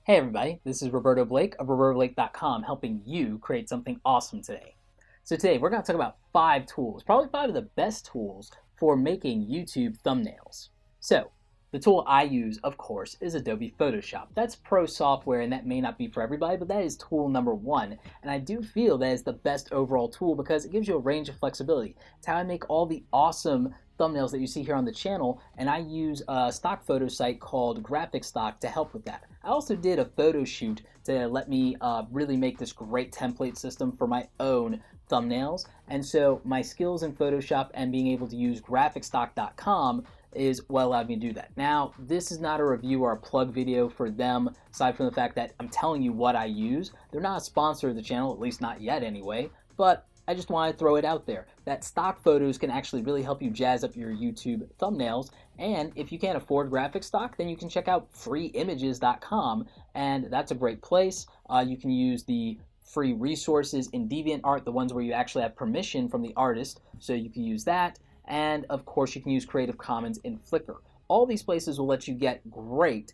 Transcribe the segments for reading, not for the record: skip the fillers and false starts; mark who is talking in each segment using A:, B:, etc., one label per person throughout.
A: Hey everybody, this is Roberto Blake of robertoblake.com helping you create something awesome today. So today we're going to talk about 5 tools, probably 5 of the best tools for making YouTube thumbnails. So the tool I use, of course, is Adobe Photoshop. That's pro software and that may not be for everybody, but that is tool number 1. And I do feel that is the best overall tool because it gives you a range of flexibility. It's how I make all the awesome thumbnails that you see here on the channel, and I use a stock photo site called Graphic Stock to help with that. I also did a photo shoot to let me really make this great template system for my own thumbnails, and so my skills in Photoshop and being able to use graphicstock.com is what allowed me to do that. Now, this is not a review or a plug video for them, aside from the fact that I'm telling you what I use. They're not a sponsor of the channel, at least not yet anyway, but I just want to throw it out there that stock photos can actually really help you jazz up your YouTube thumbnails. And if you can't afford graphic stock, then you can check out freeimages.com, and that's a great place. You can use the free resources in DeviantArt, the ones where you actually have permission from the artist, so you can use that. And of course, you can use Creative Commons in Flickr. All these places will let you get great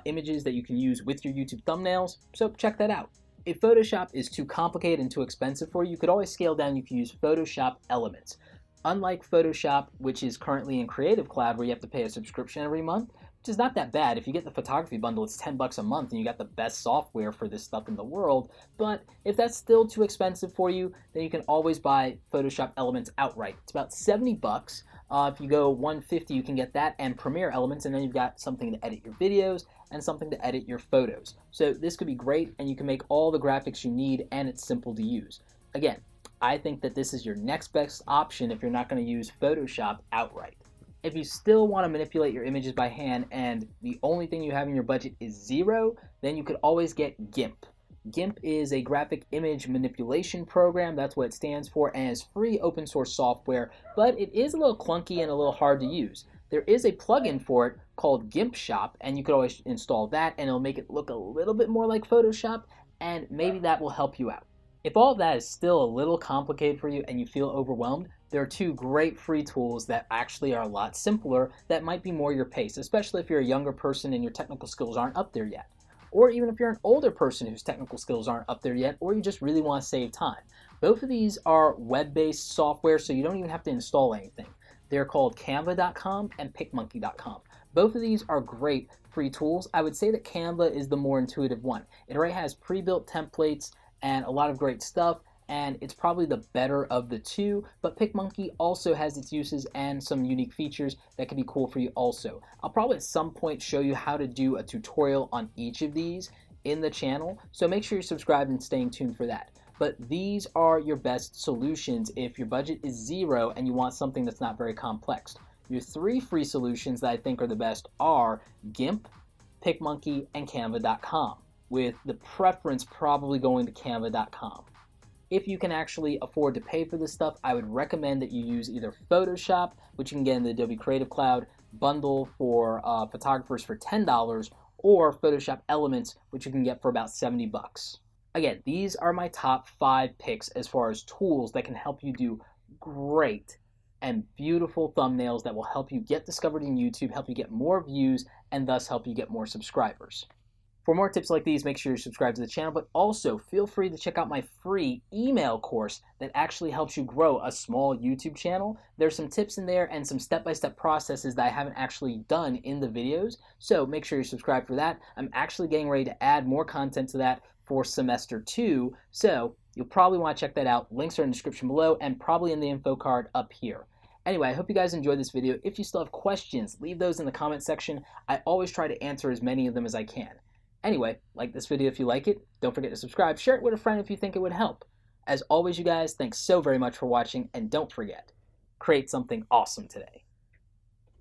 A: images that you can use with your YouTube thumbnails, so check that out. If Photoshop is too complicated and too expensive for you, you could always scale down. You can use Photoshop Elements. Unlike Photoshop, which is currently in Creative Cloud, where you have to pay a subscription every month, which is not that bad. If you get the photography bundle, it's $10 a month and you got the best software for this stuff in the world. But if that's still too expensive for you, then you can always buy Photoshop Elements outright. It's about $70. If you go $150, you can get that and Premiere Elements, and then you've got something to edit your videos and something to edit your photos. So this could be great, and you can make all the graphics you need, and it's simple to use. Again, I think that this is your next best option if you're not going to use Photoshop outright. If you still want to manipulate your images by hand and the only thing you have in your budget is $0, then you could always get GIMP. GIMP is a graphic image manipulation program. That's what it stands for, and it's free open source software, but it is a little clunky and a little hard to use. There is a plugin for it called GIMP Shop, and you could always install that, and it'll make it look a little bit more like Photoshop, and maybe that will help you out. If all of that is still a little complicated for you and you feel overwhelmed, there are 2 great free tools that actually are a lot simpler that might be more your pace, especially if you're a younger person and your technical skills aren't up there yet. Or even if you're an older person whose technical skills aren't up there yet, or you just really want to save time. Both of these are web-based software, so you don't even have to install anything. They're called canva.com and picmonkey.com. Both of these are great free tools. I would say that Canva is the more intuitive one. It already has pre-built templates and a lot of great stuff, and it's probably the better of the 2, but PicMonkey also has its uses and some unique features that can be cool for you also. I'll probably at some point show you how to do a tutorial on each of these in the channel, so make sure you're subscribed and staying tuned for that. But these are your best solutions if your budget is 0 and you want something that's not very complex. Your 3 free solutions that I think are the best are GIMP, PicMonkey, and Canva.com, with the preference probably going to Canva.com. If you can actually afford to pay for this stuff, I would recommend that you use either Photoshop, which you can get in the Adobe Creative Cloud bundle for photographers for $10, or Photoshop Elements, which you can get for about $70. Again, these are my top 5 picks as far as tools that can help you do great and beautiful thumbnails that will help you get discovered in YouTube, help you get more views, and thus help you get more subscribers. For more tips like these, make sure you're subscribed to the channel, but also feel free to check out my free email course that actually helps you grow a small YouTube channel. There's some tips in there and some step-by-step processes that I haven't actually done in the videos, so make sure you're subscribed for that. I'm actually getting ready to add more content to that for semester 2, so you'll probably want to check that out. Links are in the description below and probably in the info card up here. Anyway, I hope you guys enjoyed this video. If you still have questions, leave those in the comment section. I always try to answer as many of them as I can. Anyway, like this video if you like it. Don't forget to subscribe. Share it with a friend if you think it would help. As always, you guys, thanks so very much for watching, and don't forget, create something awesome today.